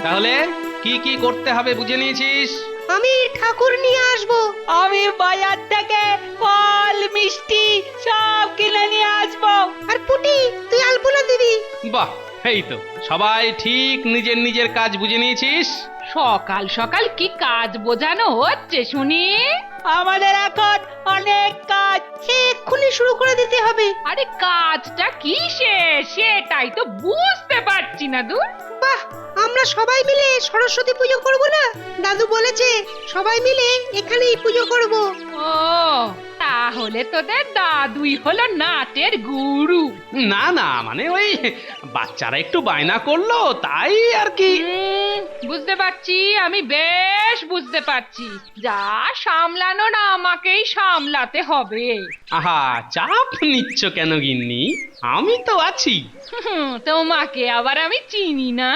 তাহলে কি কি করতে হবে বুঝে নিয়েছিস? আমি ঠাকুর নিয়ে আসবো। আমি বাজার থেকে ফল মিষ্টি সব কিনে নিয়ে আসবো। আর পুটি তুই আলপনা দিবি। বাহ, এই তো সবাই ঠিক নিজের নিজের কাজ বুঝে নিয়েছিস। সকাল সকাল কি কাজ বোঝানো হচ্ছে শুনি? আমাদের এখন অনেক কাজ। এক্ষুনি শুরু করে দিতে হবে। আরে কাজটা কিসের সেটাই তো বুঝতে পারছি না দূর। বাহ, আমরা সবাই মিলে সরস্বতী পুজো করব না? দাদু বলেছে সবাই মিলে এখানেই পুজো করব। ও তাহলে তোদের দাদুই হলো নাটের গুরু। না না, মানে ওই বাচ্চারা একটু বায়না করলো তাই আর কি। বুঝতে পারছি, আমি বেশ বুঝতে পারছি। যা সামলানোর আমাকেই সামলাতে হবে। আহা, চাপ নিচ্ছ কেন গিন্নি? আমি তো আছি। তোমাকে আবার আমি চিনি না,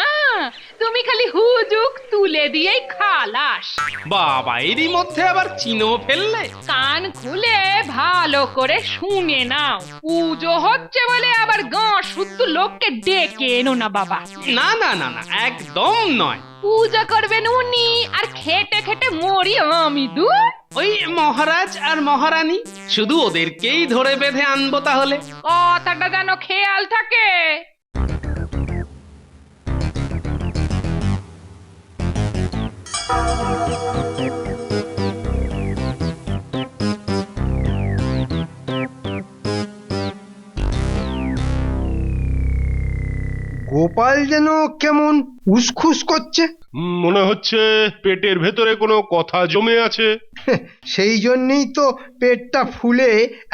তুমি খালি হুজুক তুলে দিয়েই খালাস। বাবা, এরই মধ্যে আবার চিনো ফেললে। কান খুলে ভালো করে শুনে নাও, পুজো হচ্ছে বলে আবার গাঁ শুদ্ধ লোককে ডেকে এনো না বাবা। না না না না, একদম নয়। পূজা করবেন উনি আর খেটে খেটে মরি আমি দূর। ওই মহারাজ আর মহারানী, শুধু ওদেরকেই ধরে বেঁধে আনবো তাহলে। কথাটা যেন খেয়াল থাকে। গোপাল যেন কেমন উসখুস করছে। মনে হচ্ছে পেটের ভেতরে কোনো কথা জমে আছে। সেই জন্যই তো পেটটা ফুলে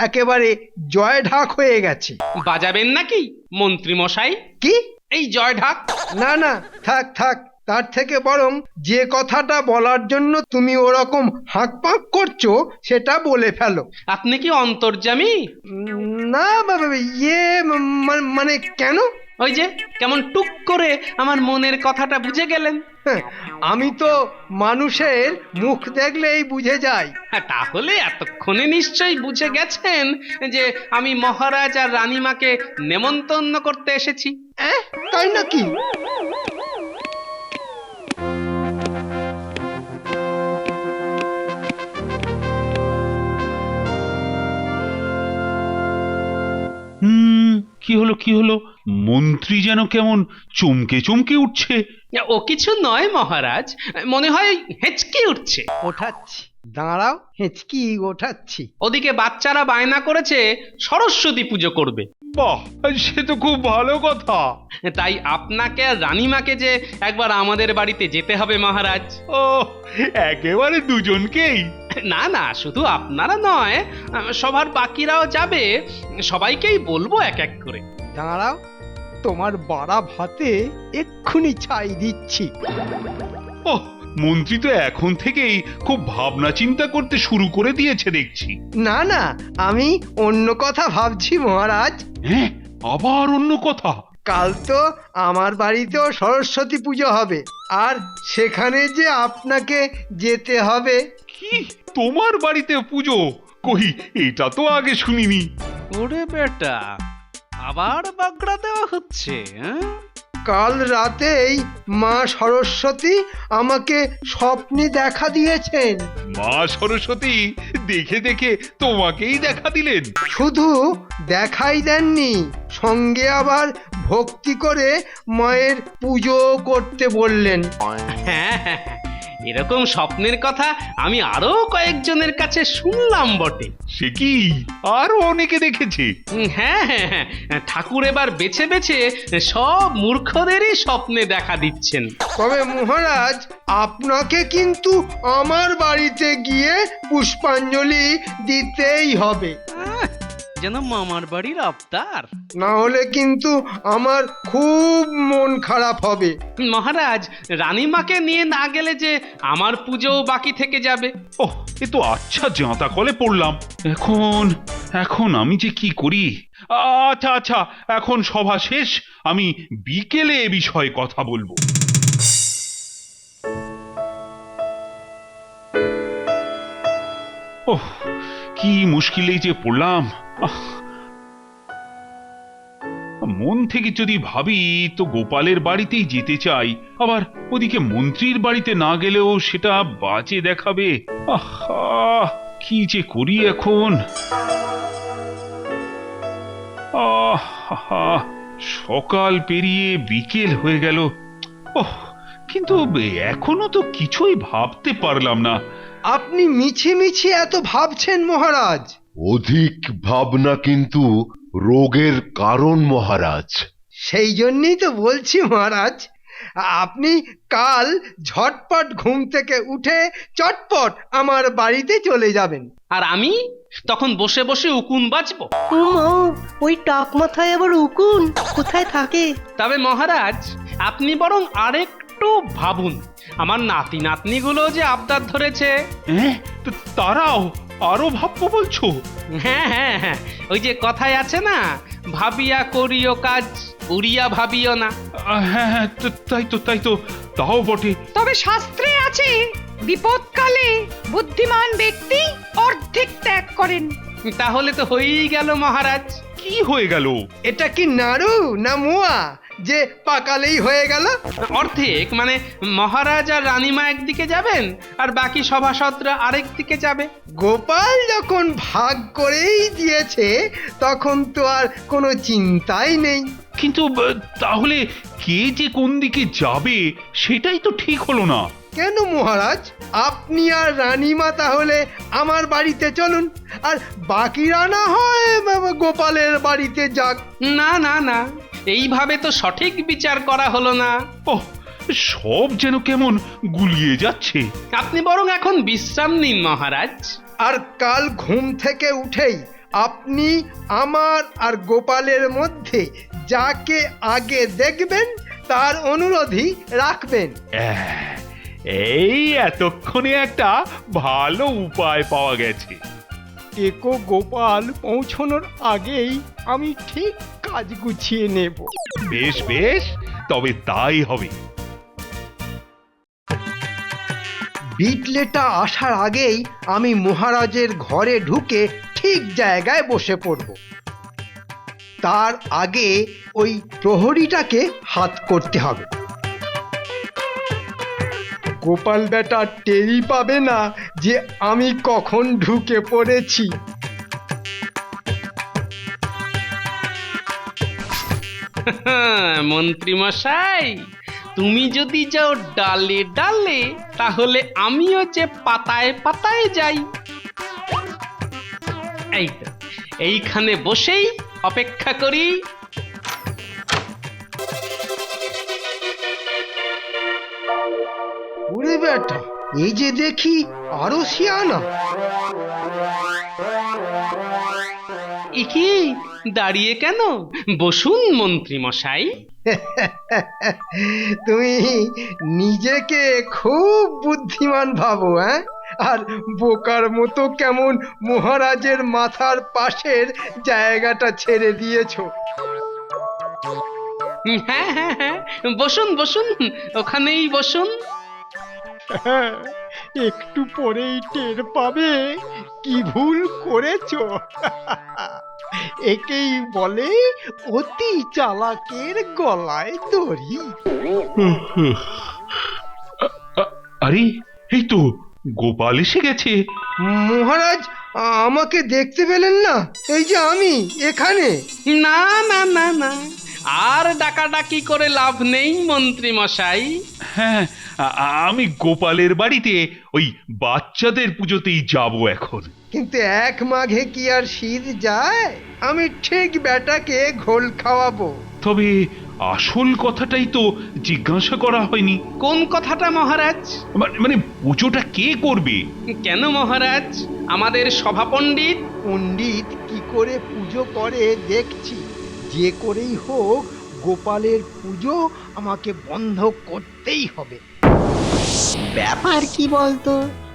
একেবারে জয় ঢাক হয়ে গেছে। বাজাবেন নাকি মন্ত্রী মশাই? কি? এই জয় ঢাক? না না, থাক থাক। তার থেকে বরং যে কথাটা বলার জন্য তুমি ওরকম হাঁক পাঁক করছো সেটা বলে ফেলো। আপনি কি অন্তর্যামী? না বাবা, মানে কেন? ওই যে কেমন টুক করে আমার মনের কথাটা বুঝে গেলেন। হ্যাঁ, আমি তো মানুষের মুখ দেখলেই বুঝে যাই। হ্যাঁ, তাহলে এতক্ষণে নিশ্চয়ই বুঝে গেছেন যে আমি মহারাজ আর রানীমাকে নেমন্তন্ন করতে এসেছি। তাই নাকি? কি হলো কি হলো? মন্ত্রী যেন কেমন চমকে চমকে উঠছে। ও কিছু নয় মহারাজ, মনে হয় হেঁচকি উঠছে। ওঠাচ্ছি, দাঁড়াও, হেঁচকি ওঠাচ্ছি। ওদিকে বাচ্চারা বায়না করেছে সরস্বতী পুজো করবে। বাহ, সে তো খুব ভালো কথা। তাই আপনাকে আর রানীমাকে যে একবার আমাদের বাড়িতে যেতে হবে মহারাজ। ও, একেবারে দুজনকেই? না না, শুধু আপনারা নয়, সবার বাকিরাও যাবে। সবাইকেই বলবো এক এক করে। দাঁড়াও, তোমার বাড়া ভাতে এক্ষুনি ছাই দিচ্ছি। ও, মন্ত্রী তো এখন থেকেই খুব ভাবনা চিন্তা করতে শুরু করে দিয়েছে দেখছি। না না, আমি অন্য কথা ভাবছি মহারাজ। হ্যাঁ, আবার অন্য কথা? কাল তো আমার বাড়িতেও সরস্বতী পুজো হবে, আর সেখানে যে আপনাকে যেতে হবে। কি, তোমার বাড়িতে পুজো? কই, এটা তো আগে শুনিনি। ওরে বেটা, আবার বাগড়া দেওয়া হচ্ছে? কাল রাতেই মা সরস্বতী আমাকে স্বপ্নে দেখা দিয়েছেন। মা সরস্বতী দেখে দেখে তোমাকেই দেখা দিলেন? শুধু দেখাই দেননি, সঙ্গে আবার ভক্তি করে মায়ের পুজো করতে বললেন। হ্যাঁ হ্যাঁ, এরকম স্বপ্নের কথা আমি আরো কয়েকজনের কাছে শুনলাম বটে। সে কি, আরো অনেকে দেখেছে? হ্যাঁ হ্যাঁ হ্যাঁ, ঠাকুর এবার বেছে বেছে সব মূর্খদেরই স্বপ্নে দেখা দিচ্ছেন। তবে মহারাজ, আপনাকে কিন্তু আমার বাড়িতে গিয়ে পুষ্পাঞ্জলি দিতেই হবে। যেন মামার বাড়ির আবদার। না হলে কিন্তু আমার খুব মন খারাপ হবে। মহারাজ, রানীমাকে নিয়ে না গেলে যে আমার পুজোও বাকি থেকে যাবে। ওহ, এ তো আচ্ছা জাঁতা কলে পড়লাম। এখন এখন আমি যে কি করি? আচ্ছা আচ্ছা, এখন সভা শেষ, আমি বিকেলে এ বিষয়ে কথা বলবো। ওহ, কি মুশকিলেই যে পড়লাম। মন থেকে যদি ভাবি তো গোপালের বাড়িতেই যেতে চাই, আবার ওদিকে মন্ত্রীর বাড়িতে না গেলেও সেটা বাজে দেখাবে। আহা, কি যে করি এখন। আহা, সকাল পেরিয়ে বিকেল হয়ে গেল। ওহ, কিন্তু এখনো তো কিছুই ভাবতে পারলাম না। আপনি মিছে মিছে এত ভাবছেন মহারাজ। অধিক ভাবনা কিন্তু রোগের কারণ মহারাজ। সেই জন্যই তো বলছি মহারাজ, আপনি কাল ঝটপট ঘুম থেকে উঠে চটপট আমার বাড়িতে চলে যাবেন। আর আমি তখন বসে বসে উকুন বাজবো। ওই টাক মাথায় আবার উকুন কোথায় থাকে? তবে মহারাজ, আপনি বরং আরেকটু ভাবুন। আমার নাতি নাতনিগুলো যে আবদার ধরেছে। হ্যাঁ, তো তারাও আরো ভাববো বলছো? হ্যাঁ হ্যাঁ হ্যাঁ, ওই যে কথায় আছে না, ভাবিয়া করিও কাজ উড়িয়া ভাবিও না। হ্যাঁ হ্যাঁ, তাই তো, তাও বটে। তবে শাস্ত্রে আছে, বিপদকালে বুদ্ধিমান ব্যক্তি অর্ধেক ত্যাগ করেন। তাহলে তো হয়েই গেল মহারাজ। কি হয়ে গেল? এটা কি নাড়ু না মোয়া যে পাকালেই হয়ে গেল? অর্ধেক মানে মহারাজ আর রানীমা একদিকে যাবেন আর বাকি সভাসদরা আরেক দিকে যাবে। গোপাল যখন ভাগ করেই দিয়েছে তখন তো আর কোনো চিন্তাই নেই। কিন্তু তাহলে কে যে কোন দিকে যাবে সেটাই তো ঠিক হলো না। কেন মহারাজ, আপনি আর রানীমা তাহলে আমার বাড়িতে চলুন, আর বাকিরা না হয় গোপালের বাড়িতে যাক। না না না, এইভাবে তো সঠিক বিচার করা হলো না। ওহ, সব যেন কেমন গুলিয়ে যাচ্ছে। আপনি বরং এখন বিশ্রাম নিন মহারাজ। আর কাল ঘুম থেকে উঠেই আপনি আমার আর গোপালের মধ্যে যাকে আগে দেখবেন তার অনুরোধই রাখবেন। এই এতক্ষণে একটা ভালো উপায় পাওয়া গেছে। টেকো গোপাল পৌঁছানোর আগেই আমি ঠিক কাজ গুছিয়ে নেব। বেশ বেশ, তবে তাই হবে। বিটলেটা আসার আগেই আমি মহারাজের ঘরে ঢুকে ঠিক জায়গায় বসে পড়ব। তার আগে ওই প্রহরীটাকে হাত করতে হবে। গোপাল বেটা টেরি পাবে না যে আমি কখন ঢুকে পড়েছি। মন্ত্রী মশাই, তুমি যদি যাও ডালে ডালে, তাহলে আমিও যে পাতায় পাতায় যাই। এই তো, এইখানে বসেই অপেক্ষা করি। ওরে বেটা, এই যে দেখি আরো শিয়ানা। ইকি, দাঁড়িয়ে কেন? বসুন মন্ত্রী মশাই। তুমি নিজেকে খুব বুদ্ধিমান ভাবো, হ্যাঁ? আর বোকার মতো কেমন মহারাজের মাথার পাশের জায়গাটা ছেড়ে দিয়েছো। হ্যাঁ হ্যাঁ হ্যাঁ, বসুন বসুন, ওখানেই বসুন। একটু পরেই টের পাবে কি ভুল করেছো। একেই বলে অতি চালাকের গলায় দড়ি। আরে, এই তো গোপাল এসে গেছে। মহারাজ, আমাকে দেখতে পেলেন না? এই যে আমি এখানে। না না না না, আর ডাকাডাকি করে লাভ নেই মন্ত্রী মশাই। হ্যাঁ, আমি গোপালের বাড়িতে ওই বাচ্চাদের পুজোতেই যাব এখন। কিন্তু এক মাঘে কি আর শীত যায়? আমি ঠিক বেটাকে ঘোল খাওয়াবো। তবে আসল কথাটাই তো জিজ্ঞাসা করা হয়নি। কোন কথাটা মহারাজ? মানে পুজোটা কে করবে? কেন মহারাজ, আমাদের সভাপণ্ডিত। পণ্ডিত কি করে পুজো করে দেখছি। যে করেই হোক গোপালের পুজো আমাকে বন্ধ করতেই হবে। ব্যাপার কি বলতো?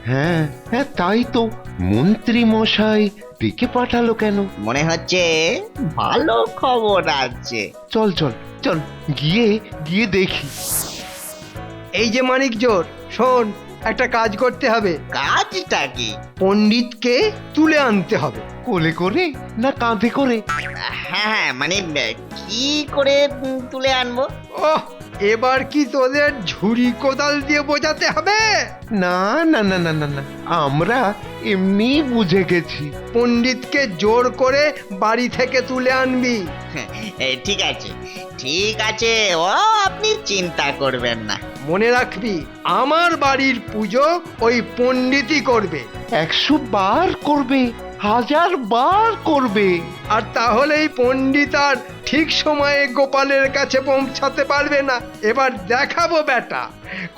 হ্যাঁ হ্যাঁ, তাই তো। মন্ত্রী মশাই ডেকে পাঠালো কেন? মনে হচ্ছে ভালো খবর আছে। চল চল চল, গিয়ে গিয়ে দেখি। এই যে মানিক জোর, শোন, একটা কাজ করতে হবে। কাজটা কি? পণ্ডিতকে তুলে আনতে হবে। কোলে করে না কাঁধে করে? হ্যাঁ মানে কি করে তুলে আনবো? ওহ, এবার কি তোদের ঝুড়ি কোদাল দিয়ে বোঝাতে হবে? না না না না না না, আমরা এমনি বুঝে গেছি। পণ্ডিতকে জোর করে বাড়ি থেকে তুলে আনবি। ঠিক আছে ঠিক আছে, ও আপনি চিন্তা করবেন না। মনে রাখবি, আমার বাড়ির পুজো ওই পণ্ডিতই করবে। 100 বার করবে, 1000 বার করবে। আর তাহলেই পণ্ডিত আর ঠিক সময়ে গোপালের কাছে পৌঁছাতে পারবে না। এবার দেখাবো বেটা,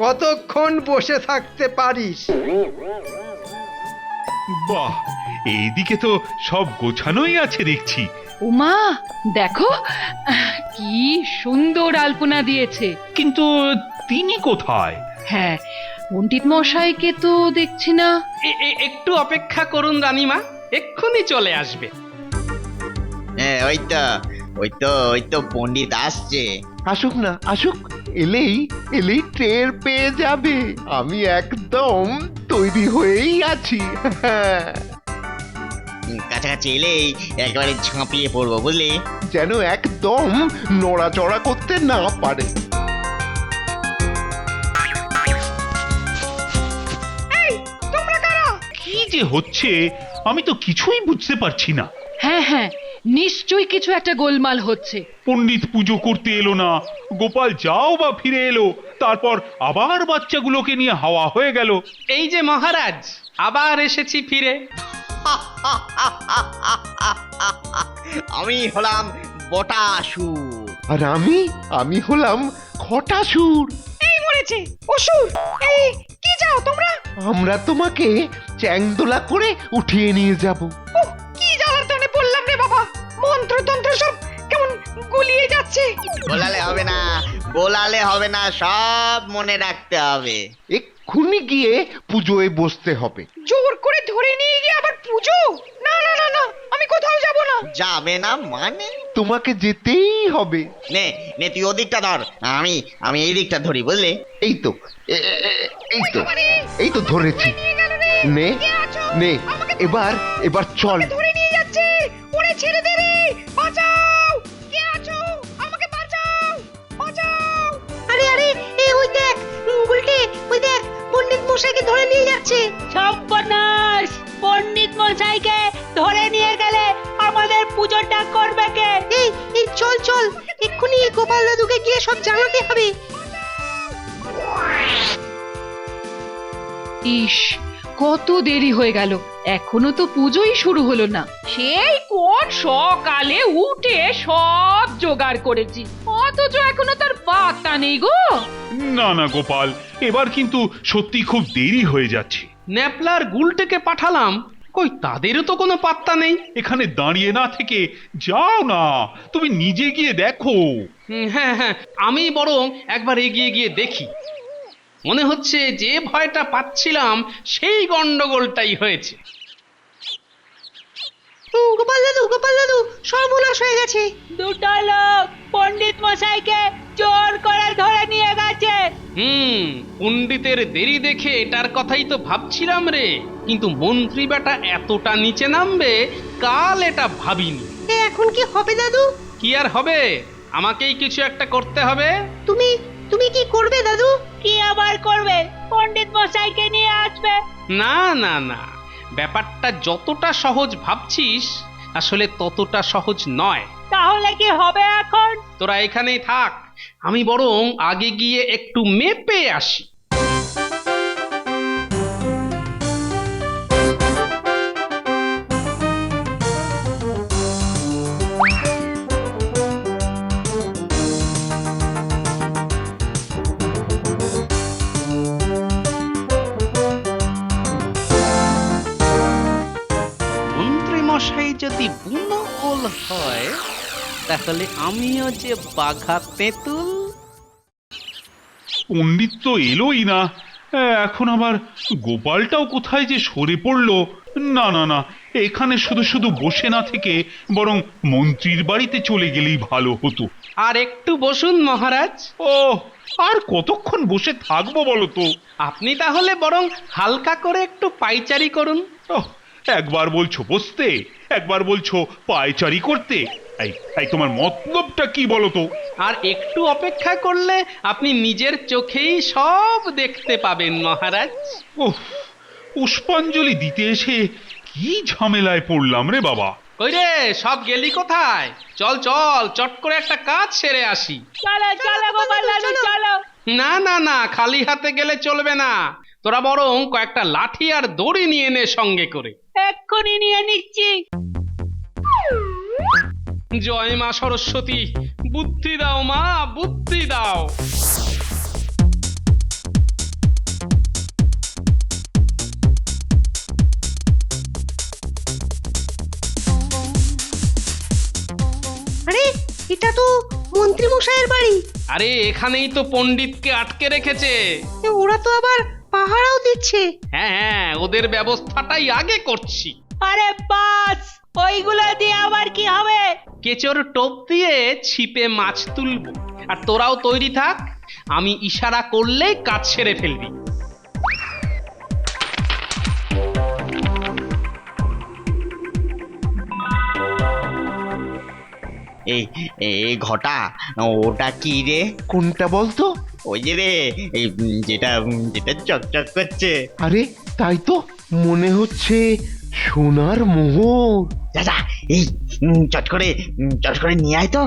কতক্ষণ বসে থাকতে পারিস। বাহ, এইদিকে তো সব গোছানোই আছে দেখছি। উমা দেখো, কি সুন্দর আলপনা দিয়েছে। কিন্তু তিনি কোথায়? হ্যাঁ, পণ্ডিত মশাইকে তো দেখছি না। একটু অপেক্ষা করুন রানীমা, এক্ষুনি চলে আসবে। ওই তো পণ্ডিত আসছে। আসুক না আসুক, এলেই এলেই টের পেয়ে যাবে। আমি একদম তৈরি হয়েই আছি। কাছাকাছি এলেই একেবারে ঝাঁপিয়ে পড়বো, বুঝলি? যেন একদম নড়াচড়া করতে না পারে। কি যে হচ্ছে আমি তো কিছুই বুঝতে পারছি না। হ্যাঁ হ্যাঁ, নিশ্চয়ই কিছু একটা গোলমাল হচ্ছে। পণ্ডিত পুজো করতে এলো না, গোপাল যাও বা ফিরে এলো, তারপর আবার বাচ্চাগুলোকে নিয়ে হাওয়া হয়ে গেল। এই যে মহারাজ, আবার এসেছি ফিরে। আমি হলাম বটাসুর। আর আমি হলাম খটাসুর। আমরা তোমাকে চ্যাংদোলা করে উঠিয়ে নিয়ে যাব। গোলালে হবে না, সব মনে রাখতে হবে। এক্ষুনি গিয়ে পুজোয় বসতে হবে। জোর করে ধরে নিয়ে গিয়ে আবার পুজো? না না না না, আমি কোথাও যাব না। যাবে না মানে? তোমাকে যেতেই হবে। নে নে, তুই ওদিকটা ধর, আমি এই দিকটা ধরি, বুঝলি? এই তো এই তো ধরেছি। নে নে, এবার চল। ধরে নিয়ে যাচ্ছে, ওরে ছেড়ে দে রে, বাঁচাও! কে আছো? আমাকে বাঁচাও, বাঁচাও! আরে আরে, ওই দেখ উল্টে, ওই দেখ পণ্ডিত মশাইকে ধরে নিয়ে যাচ্ছে। সর্বনাশ! পণ্ডিত মশাইকে ধরে নিয়ে গেলে আমাদের পুজোটা করবে কে? এই চল চল, এক্ষুনি গোপাল দাদুকে গিয়ে সব জানাতে হবে। ইস, কত দেরি হয়ে গেল, এখনো তো পুজোই শুরু হলো না। সেই কোন সকালে উঠে সব জোগাড় করেছি, অথচ এখনো তার পাত্তা নেই গো। না না গোপাল, এবার কিন্তু সত্যি খুব দেরি হয়ে যাচ্ছে। ন্যাপলার গুলটেকে পাঠালাম, কই তাদেরও তো কোনো পাত্তা নেই। এখানে দাঁড়িয়ে না থেকে যাও না, তুমি নিজে গিয়ে দেখো। হ্যাঁ হ্যাঁ, আমি বরং একবার এগিয়ে গিয়ে দেখি। মনে হচ্ছে যে ভয়টা পাচ্ছিলাম সেই গন্ডগোলটাই হয়েছে। গোপাল দাদু সর্বনাশ হয়ে গেছে। দুটো লোক পণ্ডিত মশাইকে জোর করে ধরে নিয়ে গেছে। পণ্ডিতের দেরি দেখে এটার কথাই তো ভাবছিলাম রে, কিন্তু মন্ত্রী বেটা এতটা নিচে নামবে কাল এটা ভাবিনি। এখন কি হবে দাদু? কি আর হবে, আমাকেই কিছু একটা করতে হবে। তুমি কি করবে দাদু? কি আবার করবে? পণ্ডিত মশাইকে নিয়ে আসবে। না না না, ব্যাপারটা যতটা সহজ ভাবছিস আসলে ততটা সহজ নয়। তাহলে কি হবে এখন? তোরা এখানেই থাক, আমি বরং আগে গিয়ে একটু মেপে আসি। মশাই যদি বুনো ওল হয়, তাহলে আমিও যে বাঘা তেঁতুল। পণ্ডিত তো এলোই না, এখন আবার গোপালটাও কোথায় যে সরে পড়লো। না না না, এখানে শুধু শুধু বসে না থেকে বরং মন্ত্রীর বাড়িতে চলে গেলেই ভালো হতো। আর একটু বসুন মহারাজ। ও, আর কতক্ষণ বসে থাকবো বলো তো? আপনি তাহলে বরং হালকা করে একটু পাইচারি করুন। একবার বলছো বসতে, একবার বলছো পায়চারি করতে। এই তোমার মতলবটা কি বলো তো? আর একটু অপেক্ষা করলে আপনি নিজের চোখেই সব দেখতে পাবেন মহারাজ। ওহ, পুষ্পাঞ্জলি দিতে এসে কি ঝামেলায় পড়লাম রে বাবা। কই রে, সব গেলি কোথায়? চল চল, চট করে একটা কাজ সেরে আসি। চলো চলো গোপাল দাদু চলো। না না না, খালি হাতে গেলে চলবে না। তোরা বরং কয়েকটা লাঠি আর দড়ি নিয়ে নে সঙ্গে করে। এক্ষুনি নিয়ে নিচ্ছি। জয় মা সরস্বতী, বুদ্ধি দাও মা, বুদ্ধি দাও। আরে এটা তো মন্ত্রী মশাইয়ের বাড়ি। আরে এখানেই তো পণ্ডিতকে আটকে রেখেছে। ওরা তো আবার পাহারাও দিচ্ছে। হ্যাঁ হ্যাঁ, ওদের ব্যবস্থাটাই আগে করছি। আরে বাস, ওইগুলো দিয়ে আবার কি হবে? কেচোর টোপ দিয়ে ছিপে মাছ তুলবো। আর তোরাও তৈরি থাক, আমি ইশারা করলে কাজ সেরে ফেলবি। এই এই ঘটা, ওটা কি রে? কোনটা বলতো? ওই যে রে, এই যেটা যেটা চকচক করছে। আরে তাই তো, মনে হচ্ছে সোনার মোহর। দাদা, এই চট করে নিয়ে আয় তো।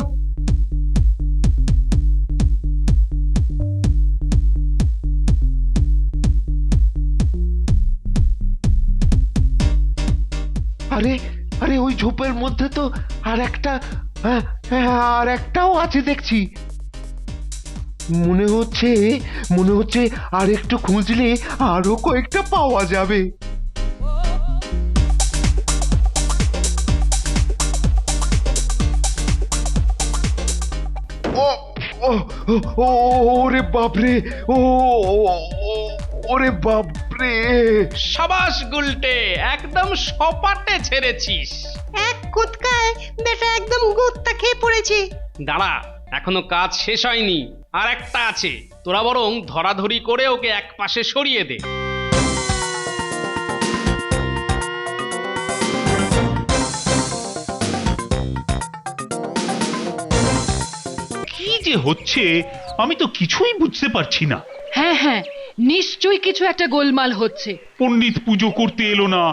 আরে আরে ওই ঝোপের মধ্যে তো আর একটা, আর একটাও আছে দেখছি। মনে হচ্ছে আর একটু খুঁজলে আরো কয়েকটা পাওয়া যাবে। ও ও ও, ও, ওরে বাপরে, ও ওরে বাপরে। সাবাস গুলটে, একদম সপাটে ছেড়েছিস। এক কুৎকায় বেটা একদম গুত্তা খেয়ে পড়েছে। দাঁড়া, এখনো কাজ শেষ হয়নি, আর একটা আছে। তোরা বরং ধরাধরি করে ওকে এক পাশে সরিয়ে দে। কি যে হচ্ছে আমি তো কিছুই বুঝতে পারছি না। হ্যাঁ হ্যাঁ, নিশ্চয়ই কিছু একটা গোলমাল হচ্ছে। পণ্ডিত পুজো করতে এলো না,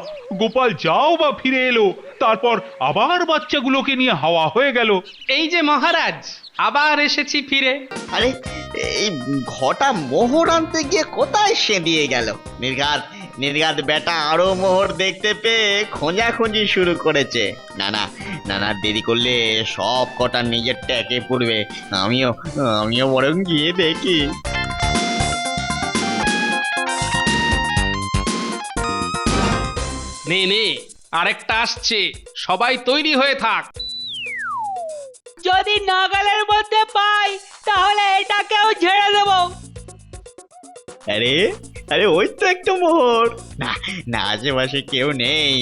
গোপাল যাও বা ফিরে এলো, তারপর আবার বাচ্চাগুলোকে নিয়ে হাওয়া হয়ে গেল। এই যে মহারাজ, আবার এসেছি ফিরে। আরে এই ঘটা মোহর আনতে গিয়ে কোথায় সে দিয়ে গেল? নির্ঘাত বেটা আরো মোহর দেখতে পেয়ে খোঁজাখুঁজি শুরু করেছে। না দেরি করলে সব কটা নিজের ট্যাকে পড়বে। আমিও বরং গিয়ে দেখি। নে নে, আরেকটা আসছে, সবাই তৈরি হয়ে থাক। যদি নাগালের মধ্যে পাই তাহলে এটাকেও ঝেড়ে দেবো। আরে ওই তো একটা মোহর। না আশেপাশে কেউ নেই,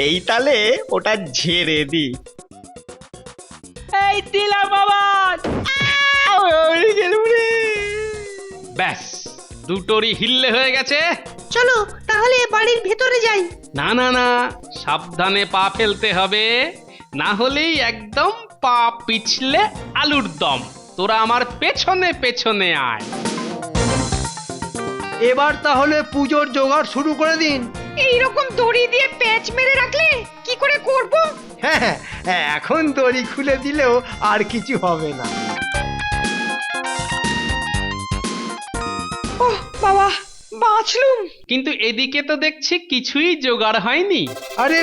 এই তালে ওটা ঝেড়ে দি। এই দিলাম আবার। ব্যাস, দুটোরই হিল্লে হয়ে গেছে। চলো তাহলে বাড়ির ভেতরে যাই। না না না, সাবধানে পা ফেলতে হবে, না হলেই একদম পা পিছলে আলুর দম। তোরা আমার পেছনে পেছনে আয়। এবার তাহলে পুজোর জোগাড় শুরু করে দিন। এইরকম দড়ি দিয়ে পেঁচ মেরে রাখলে কি করে করব? হ্যাঁ, এখন দড়ি খুলে দিলেও আর কিছু হবে না। ওহ বাবা, বাঁচলুম। কিন্তু এদিকে তো দেখছি কিছুই জোগাড় হয়নি। আরে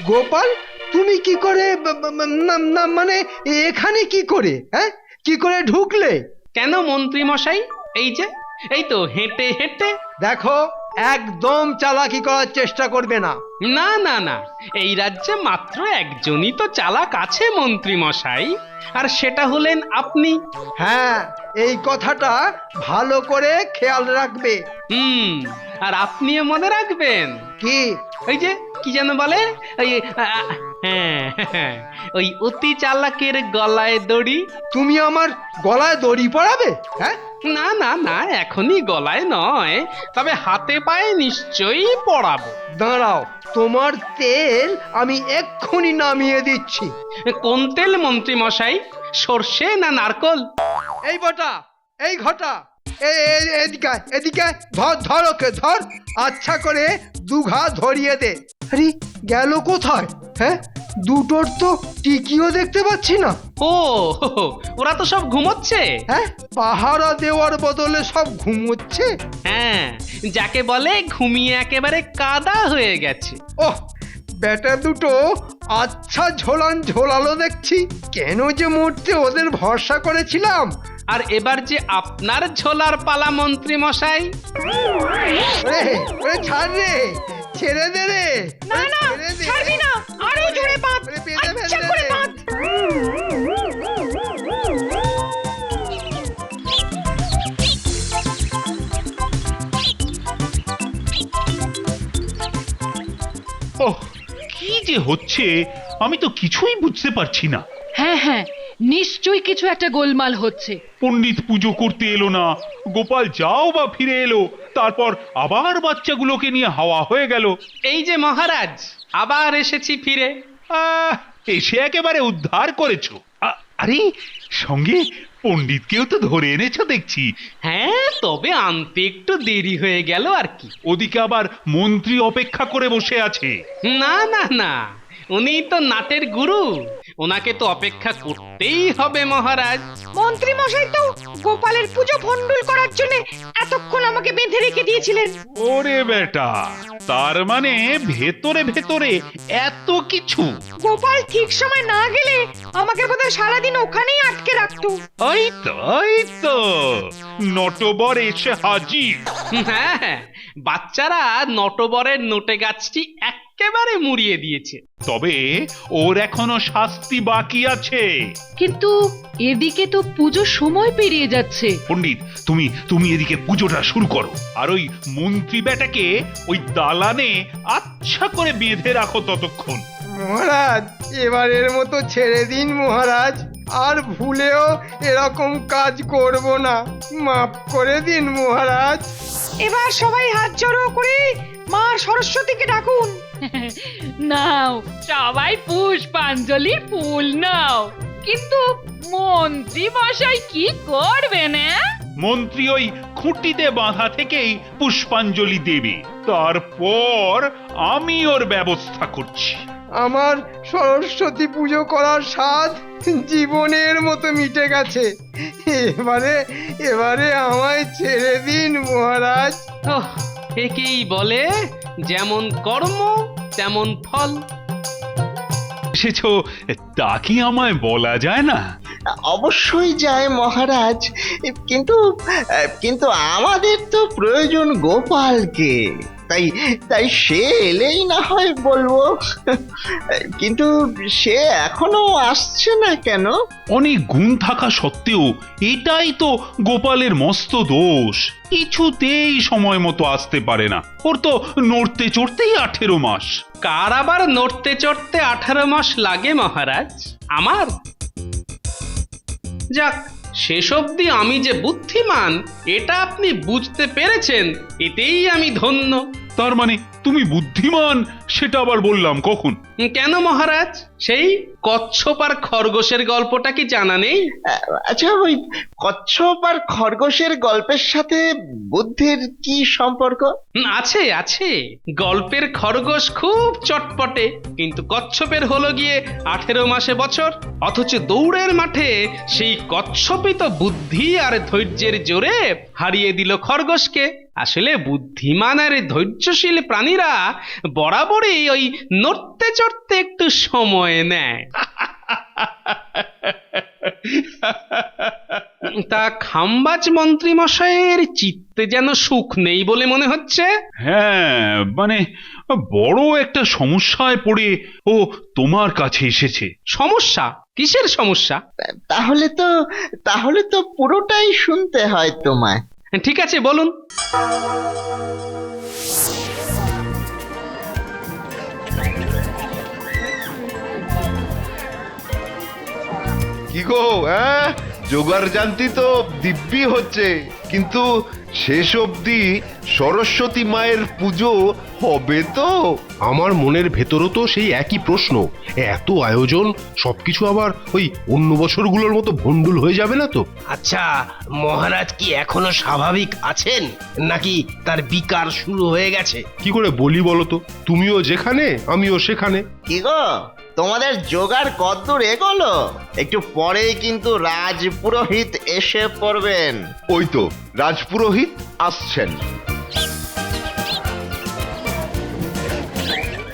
গোপাল, তুমি কি করে না মানে এখানে কি করে, হ্যাঁ, কি করে ঢুকলে? কেন মন্ত্রী মশাই? এই তো হেঁটে হেঁটে। দেখো, একদম চালাকি করার চেষ্টা করবে না। না না না, এই রাজ্যে মাত্র একজনই তো চালাক আছে মন্ত্রী মশাই, আর সেটা হলেন আপনি। হ্যাঁ, এই কথাটা ভালো করে খেয়াল রাখবে। আর আপনিও মনে রাখবেন। কি? ওই যে কি যেন বলে, ওই হ্যাঁ, ওই অতি চালাকের গলায় দড়ি। তুমি আমার গলায় দড়ি পরাবে? হ্যাঁ, না না না, এখনই গলায় নয়, তবে হাতে পায়ে নিশ্চয়ই পড়াবো। দাঁড়াও, তোমার তেল আমি এক্ষুনি নামিয়ে দিচ্ছি। কোন তেল মন্ত্রী মশাই? সর্ষে না নারকল? এই বটা, এই ঘটা, এদিকে এদিকে, ধর ধর ওকে ধর, আচ্ছা করে দুঘা ধরিয়ে দে। আরে গেল কোথায়? হ্যাঁ, দুটোর তো টিকিও দেখতে পাচ্ছি না। ও, ওরা তো সব ঘুমোচ্ছে। হ্যাঁ, পাহারা দেওয়ার বদলে সব ঘুমোচ্ছে। হ্যাঁ, যাকে বলে ঘুমিয়ে একেবারে কাদা হয়ে গেছে। ওহ, বেটা দুটো আচ্ছা ঝোলালো দেখছি। কেন যে মরতে ওদের ভরসা করেছিলাম। আর এবার যে আপনার ঝোলার পালা মন্ত্রী মশাই। ওরে ওরে, ছাড় রে, ছেড়ে দে রে। না না, ছেড়ে দে। ছাড়বি না, আরো জোরে বাঁধ, ওরে, বেঁধে ফেল আচ্ছা দে করে রে। বাঁধ। ওহ, কি যে হচ্ছে আমি তো কিছুই বুঝতে পারছি না। হ্যাঁ হ্যাঁ, নিশ্চয়ই কিছু একটা গোলমাল হচ্ছে। পণ্ডিত পুজো করতে এলো না, গোপাল যাও বা ফিরে এলো, তারপর আবার বাচ্চাগুলোকে নিয়ে হাওয়া হয়ে গেল। এই যে মহারাজ, আবার এসেছি ফিরে। এসে একেবারে উদ্ধার করেছো। আরে, সঙ্গে পণ্ডিতকেও তো ধরে এনেছো দেখছি। হ্যাঁ, তবে আনতে একটু দেরি হয়ে গেল আর কি। ওদিকে আবার মন্ত্রী অপেক্ষা করে বসে আছে। না না না, উনি তো নাটের গুরু, ওনাকে তো অপেক্ষা করতেই হবে মহারাজ। মন্ত্রী মশাই তো গোপালের পুজো ভণ্ডুল করার জন্য এতক্ষণ আমাকে বেঁধে রেখে দিয়েছিলেন। ওরে বেটা, তার মানে ভেতরে ভেতরে এত কিছু। গোপাল ঠিক সময় না গেলে আমাকে বোধহয় সারাদিন ওখানেই আটকে রাখতো। ওই তো নটবর এসে হাজির। হ্যাঁ হ্যাঁ, বাচ্চারা নটবরের নোটে গাছটি একেবারে মুড়িয়ে দিয়েছে। তবে ওর এখনো শাস্তি বাকি আছে। কিন্তু এদিকে তো পুজোর সময় পেরিয়ে যাচ্ছে। পণ্ডিত, তুমি এদিকে পুজোটা শুরু করো, আর ওই মন্ত্রী বেটাকে ওই দালানে আচ্ছা করে বেঁধে রাখো ততক্ষণ। মহারাজ, এবারের মতো ছেড়ে দিন মহারাজ, আর ভুলেও এরকম কাজ করব না, মাফ করে দিন মহারাজ। এবার সবাই হাত জড়ো করে মা সরস্বতীকে ডাকুন। নাও সবাই পুষ্পাঞ্জলি ফুল নাও। কিন্তু মন্ত্রী মশাই কি করবেন? মন্ত্রী ওই খুঁটিতে বাঁধা থেকেই পুষ্পাঞ্জলি দেবে, তারপর আমি ওর ব্যবস্থা করছি। আমার সরস্বতী পুজো করার স্বাদ জীবনের মতো মিটে গেছে। এবারে আমায় ছেড়ে দিন মহারাজ। ওহ, একেই বলে যেমন কর্ম তেমন ফল। এসেছো, তা কি আমায় বলা যায় না? অবশ্যই যায় মহারাজ, কিন্তু কিন্তু আমাদের তো প্রয়োজন গোপালকে, তাই তাই সে এলেই না হয় বলবো। কিন্তু সে এখনো আসছে না কেন? অনেক গুণ থাকা সত্ত্বেও এটাই তো গোপালের মস্ত দোষ, কিছুতেই সময় মতো আসতে পারে না। ওর তো নড়তে চড়তেই 18 মাস। কার আবার নড়তে চড়তে 18 মাস লাগে মহারাজ? আমার? যাক, শেষ অবধি আমি যে বুদ্ধিমান এটা আপনি বুঝতে পেরেছেন, এতেই আমি ধন্য। তার মানে তুমি বুদ্ধিমান, সেটা আবার বললাম কখন? কেন মহারাজ, সেই কচ্ছপ আর খরগোশের গল্পটা কি জানা নেই? আচ্ছা, ওই কচ্ছপ আর খরগোশের গল্পের সাথে বুদ্ধির কি সম্পর্ক? আছে আছে, গল্পের খরগোশ খুব চটপটে, কিন্তু কচ্ছপের হলো গিয়ে 18 মাসে বছর। অথচ দৌড়ের মাঠে সেই কচ্ছপই তো বুদ্ধি আর ধৈর্যের জোরে হারিয়ে দিল খরগোশকে। আসলে বুদ্ধিমান আর ধৈর্যশীল প্রাণীরা বরাবরই ওই নড়তে চড়তে একটু সময় নেয়। তা খাম্বাজ মন্ত্রী মশাইয়ের চিত্তে যেন সুখ নেই বলে মনে হচ্ছে। হ্যাঁ, মানে বড় একটা সমস্যায় পড়ে ও তোমার কাছে এসেছে। সমস্যা? কিসের সমস্যা? তাহলে তো পুরোটাই শুনতে হয় তোমায়। ঠিক আছে, বলুন। কি গো, জোগাড় জানতি তো দিব্যি হচ্ছে, কিন্তু শেষ অবধি সরস্বতী মায়ের পুজো হবে তো? আমার মনের ভেতরও তো সেই একই প্রশ্ন। এত আয়োজন, সবকিছু আবার ওই অন্য বছরগুলোর মতো ভন্ডুল হয়ে যাবে না তো? আচ্ছা, মহারাজ কি এখনো স্বাভাবিক আছেন নাকি তার বিকার শুরু হয়ে গেছে? কি করে বলি বলো তো? তুমিও যেখানে, আমিও সেখানে। কি গো, তোমাদের জোগাড় কতদূর এগোলো? একটু পরেই কিন্তু রাজপুরোহিত এসে পড়বেন। ওই তো রাজপুরোহিত আসছেন।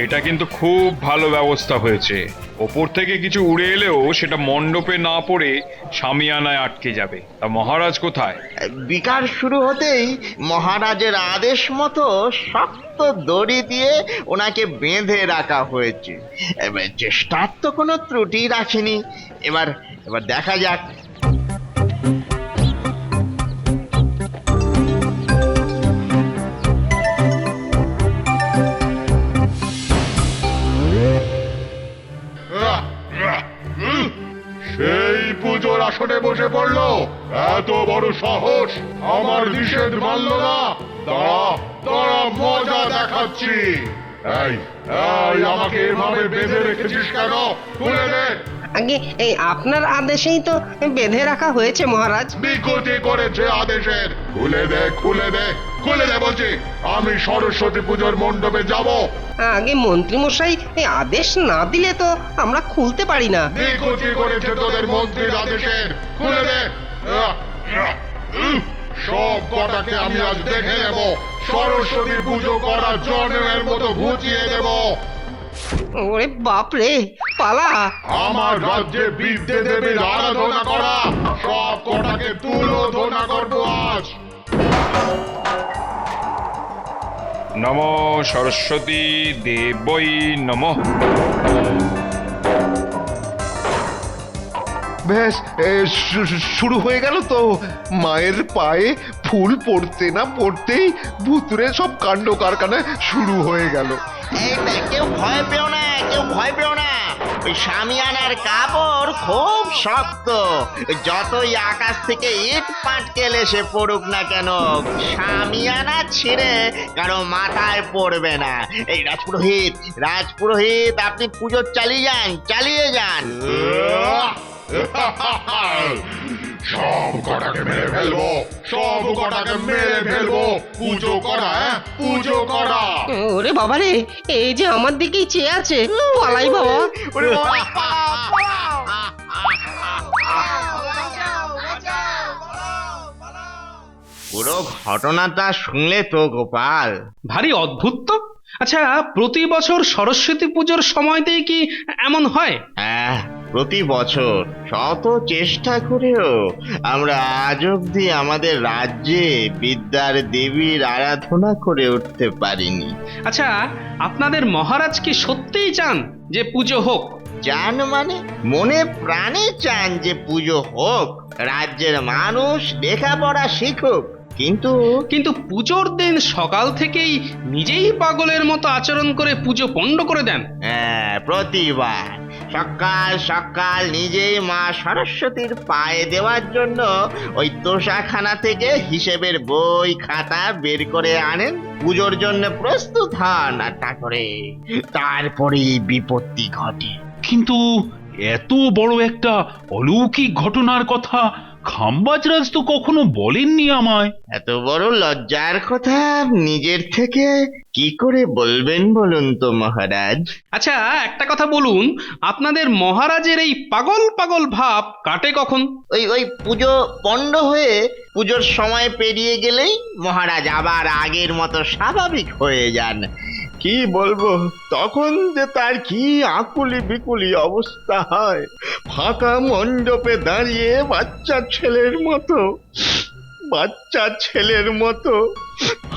এটা কিন্তু খুব ভালো ব্যবস্থা হয়েছে। ওপর থেকে কিছু উড়ে এলেও সেটা মণ্ডপে না পড়ে সামিয়ানায় আটকে যাবে। তা মহারাজ কোথায়? বিকার শুরু হতেই মহারাজের আদেশ মতো শক্ত দড়ি দিয়ে ওনাকে বেঁধে রাখা হয়েছে। এবার চেষ্টার তো কোনো ত্রুটি রাখেনি। এবার এবার দেখা যাক। সেই পুজোর আসনে বসে পড়লো, এত বড় সাহস! আমার নিষেধ মানল না। দাঁড়া দাঁড়া, মজা দেখাচ্ছি। এই এই, আমাকে এভাবে বেঁধে রেখেছিস কেন? খুলে দে। আগে এই আপনার আদেশেই তো বেঁধে রাখা হয়েছে মহারাজ। বিকৃতি করেছে আদেশের। খুলে দে, খুলে দে, খুলে দে বলছি। আমি সরস্বতী পুজোর মণ্ডপে যাব। আগে মন্ত্রী মশাই এই আদেশ না দিলে তো আমরা খুলতে পারি না। বিকৃতি করেছে তোদের মন্ত্রীর আদেশের। খুলে দে। সব কটাকে আমি আজ দেখে নেব। সরস্বতী পুজো করার জন্মের মতো ঘুচিয়ে দেব। ওরে বাপ রে, পালা! আমার রাজ্যে বিদ্যে দেবীর আরাধনা করা সব কটাকে তুলোধনা করবো আজ। নমো সরস্বতী দেবৈ নমঃ। ব্যাস, শুরু হয়ে গেল তো। মায়ের পায়ে ফুল পড়তে না পড়তেই ভুতুরে সব কাণ্ড কারখানা শুরু হয়ে গেল। এই কেউ ভয় পেও না, কেউ ভয় পেও না। ওই শামিয়ানার কাপড় খুব শক্ত। যতই আকাশ থেকে ইট পাটকেল এসে পড়ুক না কেন, শামিয়ানা ছিঁড়ে কারো মাথায় পড়বে না। এই রাজপুরোহিত, রাজপুরোহিত, আপনি পুজো চালিয়ে যান। সব কটাকে মেরে ফেলবো, সব কটাকে মেরে ফেলবো। পুজো করা, পুজো করা। ওরে বাবা রে, এই যে আমার দিকেই চেয়ে আছে। পালাই বাবা। ওরে বাবা, পুরো ঘটনাটা শুনলে তো গোপাল? ভারী অদ্ভুত তো। আচ্ছা, প্রতি বছর সরস্বতী পুজোর সময়তেই কি এমন হয়? হ্যাঁ, প্রতি বছর শত চেষ্টা করেও আমরা আজ অব্দি আমাদের রাজ্যে বিদ্যার দেবীর আরাধনা করে উঠতে পারিনি। আচ্ছা, আপনাদের মহারাজ কি সত্যিই চান যে পুজো হোক? চান মানে মনে প্রাণে চান যে পুজো হোক, রাজ্যের মানুষ লেখাপড়া শিখুক। কিন্তু পুজোর দিন সকাল থেকেই নিজেই পাগলের মতো আচরণ করে পুজো পণ্ড করে দেন। হ্যাঁ, প্রতিবার সকাল সকাল নিজেই মা সরস্বতীর পায়ে দেওয়ার জন্য ওই তোষাখানা থেকে হিসেবের বই খাতা বের করে আনেন, পুজোর জন্য প্রস্তুত হন, আর তারপরে বিপত্তি ঘটে। কিন্তু এত বড় একটা অলৌকিক ঘটনার কথা খাম্বাজরাজ তো কখনো বলেননি আমায়। এত বড় লজ্জার কথা নিজের থেকে কি করে বলবেন বলুন তো মহারাজ? আচ্ছা, একটা কথা বলুন, আপনাদের মহারাজের এই পাগল পাগল ভাব কাটে কখন? ওই পুজো পণ্ড হয়ে পুজোর সময় পেরিয়ে গেলেই মহারাজ আবার আগের মতো স্বাভাবিক হয়ে যান। কি বলবো, তখন যে তার কি আকুলি বিকুলি অবস্থা হয়। ফাঁকা মণ্ডপে দাঁড়িয়ে বাচ্চা ছেলের মতো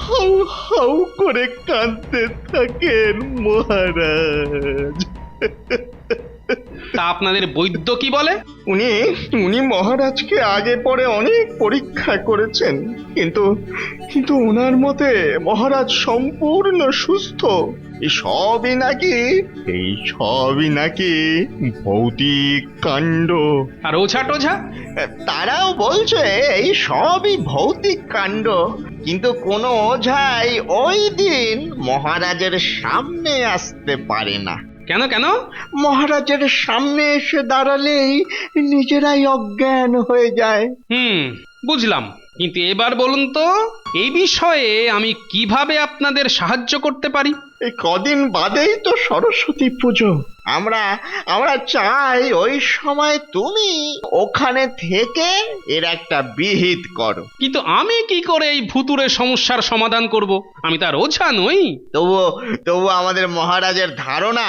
হাউ হাউ করে কাঁদতে থাকেন মহারাজ। তা আপনাদের বৈদ্য কি বলে? উনি মহারাজকে আগে পরে অনেক পরীক্ষা করেছেন, কিন্তু ওনার মতে মহারাজ সম্পূর্ণ সুস্থ। এই সবই নাকি ভৌতিক কাণ্ড। আর ওঝা টোঝা? তারাও বলছে এই সবই ভৌতিক কাণ্ড, কিন্তু কোনো ওঝাই ওই দিন মহারাজের সামনে আসতে পারে না। কেন কেন? মহারাজের সামনে এসে দাঁড়ালেই নিজেরাই অজ্ঞান হয়ে যায়। বুঝলাম, কিন্তু এবার বলুন তো এই বিষয়ে আমি কিভাবে আপনাদের সাহায্য করতে পারি? এই কদিন বাদেই তো সরস্বতী পুজো। আমরা চাই ওই সময় তুমি ওখানে থেকে এর একটা বিহিত করো। কিন্তু আমি কি করে এই ভুতুরে সমস্যার সমাধান করব? আমি তার ওঝা নই। তবু আমাদের মহারাজের ধারণা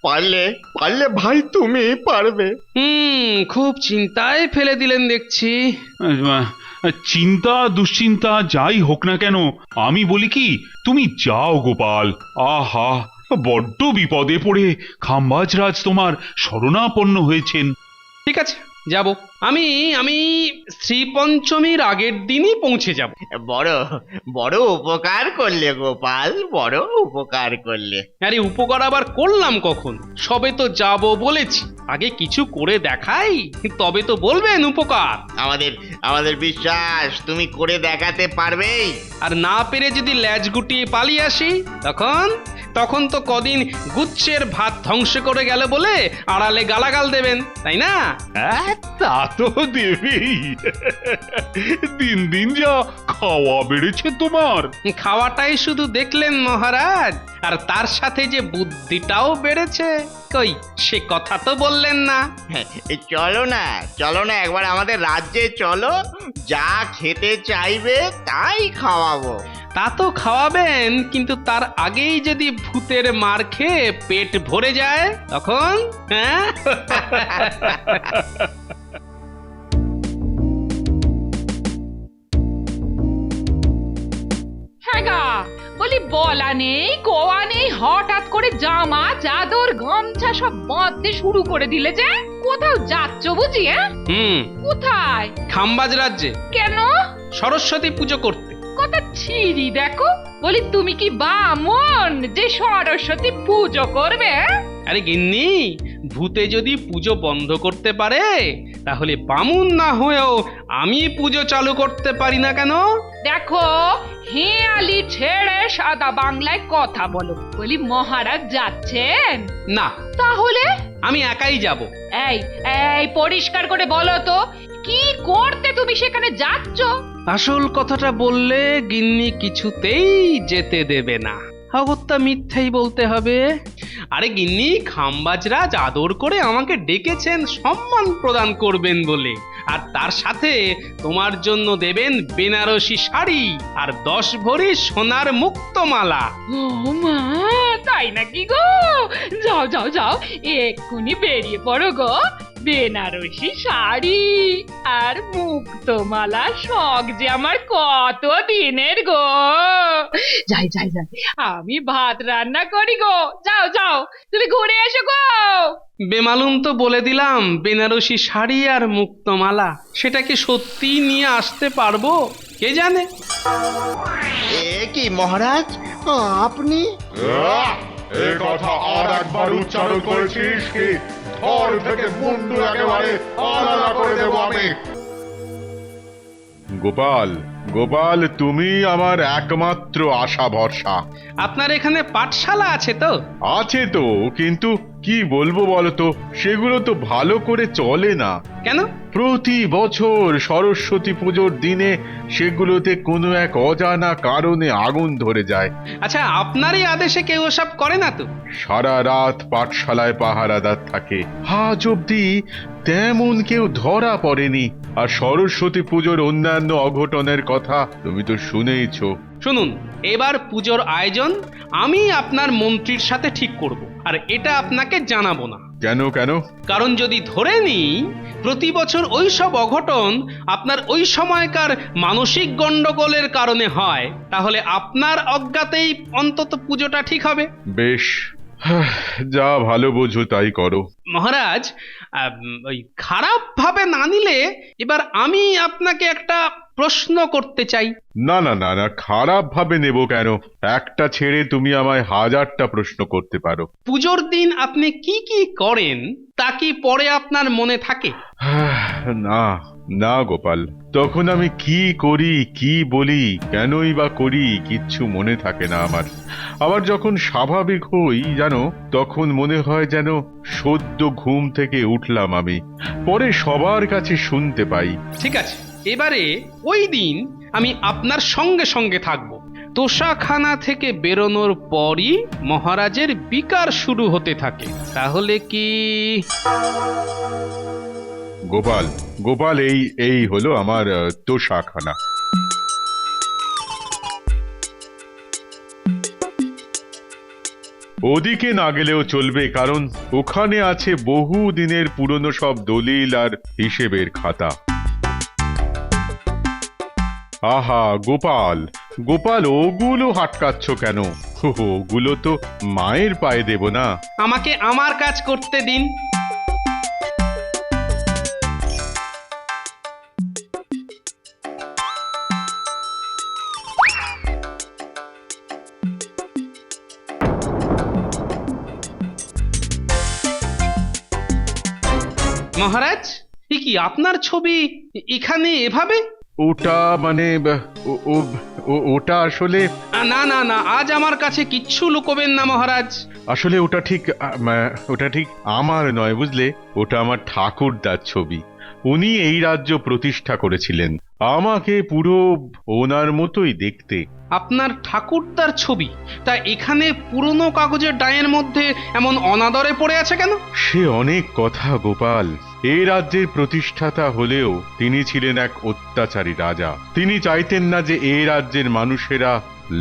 পারলে ভাই তুমি পারবে। খুব চিন্তায় ফেলে দিলেন দেখছি। চিন্তা দুশ্চিন্তা যাই হোক না কেন, আমি বলি কি, তুমি যাও গোপাল। আহা, বড্ড বিপদে পড়ে খাম্বাজরাজ তোমার শরণাপন্ন হয়েছেন। ঠিক আছে, যাব। আমি শ্রী পঞ্চমীর আগের দিনই পৌঁছে যাব। বড় উপকার করলে গোপাল, বড় উপকার করলে। আরে উপকার আবার করলাম কখন? সবে তো যাব বলেছি, আগে কিছু করে দেখাই, তবে তো বলবেন উপকার। আমাদের বিশ্বাস তুমি করে দেখাতে পারবেই। আর না পেরে যদি ল্যাজ গুটিয়ে পালিয়ে আসি, তখন তো কদিন গুচ্ছের ভাত ধ্বংস করে গেল বলে আড়ালে গালাগাল দেবেন, তাই না? তা তো দেবেই। দিন দিন যা খাওয়া বেড়েছে তোমার। খাওয়াটাই শুধু দেখলেন মহারাজ, আর তার সাথে যে বুদ্ধিটাও বেড়েছে, কই সে কথা তো বললেন না। চলো না একবার আমাদের রাজ্যে চলো, যা খেতে চাইবে তাই খাওয়াবো। তা তো খাওয়াবেন, কিন্তু তার আগেই যদি ভূতের মার খেয়ে পেট ভরে যায় তখন? হ্যাঁ। হ্যাঁ গা, বলি বলা নেই কোয়া নেই, হঠাৎ করে জামা চাদর গামছা সব বাঁধতে শুরু করে দিলে যে। কোথাও যাচ্ছ বুঝি? কোথায়? খাম্বাজ রাজ্যে। কেন? সরস্বতী পুজো করতে। কথা ছিরি দেখো, বলি তুমি কি বামন যে সরস্বতী পুজো করবে? আরে গিন্নি, ভূতে যদি পুজো বন্ধ করতে পারে তাহলে বামুন না হয়েও আমি পুজো চালু করতে পারি না কেন? দেখো, হেয়ালি ছেড়ে সাদা বাংলায় কথা বলো। বলি মহারাজ যাচ্ছেন? না। তাহলে? আমি একাই যাব। এই পরিষ্কার করে বলো তো, কি করতে তুমি সেখানে যাচ্ছ? আসল কথাটা বললে গিন্নি কিছুতেই যেতে দেবে না। অগত্যা মিথ্যাই বলতে হবে। আরে গিন্নি, খাম্বাজরাজ আদর করে আমাকে ডেকেছেন সম্মান প্রদান করবেন বলে, আর তার সাথে তোমার জন্য দেবেন বেনারসি শাড়ি আর 10 ভরি সোনার মুক্তমালা। ও মা, তাই নাকি গো? যাও যাও যাও, এক্ষুনি বেরিয়ে পড়ো গো। বেনারসি শাড়ি আর মুক্তমালা শখ যে আমার কত দিনের গো। যাই যাই যাই, আমি ভাত রান্না করি গো। যাও যাও, তুমি ঘুরে এসো গো। বেমালুম তো বলে দিলাম বেনারসি শাড়ি আর মুক্তমালা, সেটা কি সত্যি নিয়ে আসতে পারবো কে জানে। এ কি মহারাজ, আপনি? এ কথা আর একবার উচ্চারণ করেছিস কি ঘর থেকে মুন্ডু একেবারে আলাদা করে দেবো আমি। গোপাল, তুমি আমার একমাত্র আশা ভরসা। আপনার এখানে পাঠশালা আছে তো? আছে তো, কিন্তু কি বলবো বলতো, সেগুলো তো ভালো করে চলে না। কেন? প্রতি বছর সরস্বতী পুজোর দিনে সেগুলোতে কোনো এক অজানা কারণে আগুন ধরে যায়। আচ্ছা, আপনারই আদেশে কেউ ওসব করে না তো? সারা রাত পাঠশালায় পাহারাদার থাকে, আজ অব্দি তেমন কেউ ধরা পড়েনি। আর সরস্বতী পুজোর অন্যান্য অঘটনের কথা তুমি তো শুনেইছো। শুনুন, এবার পুজোর আয়োজন আমি আপনার মন্ত্রীর সাথে ঠিক করব, আর এটা আপনাকে জানাবো না। কেন? কারণ যদি ধরে নিই প্রতি বছর ওই সব অঘটন আপনার ওই সময়কার মানসিক গন্ডগোলের কারণে হয়, তাহলে আপনার অজ্ঞাতেই অন্তত পুজোটা ঠিক হবে। বেশ, যা ভালো বোঝো তাই করো। মহারাজ, ওই খারাপ ভাবে না নিলে এবার আমি আপনাকে একটা প্রশ্ন করতে চাই। না না না না, খারাপ ভাবে নেব কেন? একটা ছেড়ে তুমি আমায় 1000টা প্রশ্ন করতে পারো। পুজোর দিন আপনি কি কি করেন তা কি পরে আপনার মনে থাকে? না না গোপাল, তখন আমি কি করি, কি বলি, কেনই বা করি, কিচ্ছু মনে থাকে না আমার। আবার যখন স্বাভাবিক হই জানো, তখন মনে হয় যেন সদ্য ঘুম থেকে উঠলাম আমি। পরে সবার কাছে শুনতে পাই। ঠিক আছে, এবারে ওই দিন আমি আপনার সঙ্গে সঙ্গে থাকবো। তোষাখানা থেকে বেরোনোর পরই মহারাজের বিকার শুরু হতে থাকে। তাহলে কি? গোপাল গোপাল, এই এই হলো আমার তোষাখানা। ওদিকে না গেলেও চলবে, কারণ ওখানে আছে বহু দিনের পুরনো সব দলিল আর হিসেবের খাতা। আহা গোপাল গোপাল, ওগুলো হাটকাচ্ছ কেন? ওগুলো তো মায়ের পায়ে দেব না? আমাকে আমার কাজ করতে দিন। মহারাজ, এ কি আপনার ছবি এখানে এভাবে? ওটা মানে ওটা আসলে না না না, আজ আমার কাছে কিচ্ছু লুকোবেন না মহারাজ। আসলে ওটা ঠিক আমার নয়, বুঝলে? ওটা আমার ঠাকুরদার ছবি। উনি এই রাজ্য প্রতিষ্ঠা করেছিলেন। আমাকে পুরো ওনার মতোই দেখতে। আপনার ঠাকুরদার ছবি? তা এখানে পুরনো কাগজের ডায়ের মধ্যে এমন অনাদরে পড়ে আছে কেন? সে অনেক কথা গোপাল। এই রাজ্যের প্রতিষ্ঠাতা হলেও তিনি ছিলেন এক অত্যাচারী রাজা। তিনি চাইতেন না যে এই রাজ্যের মানুষেরা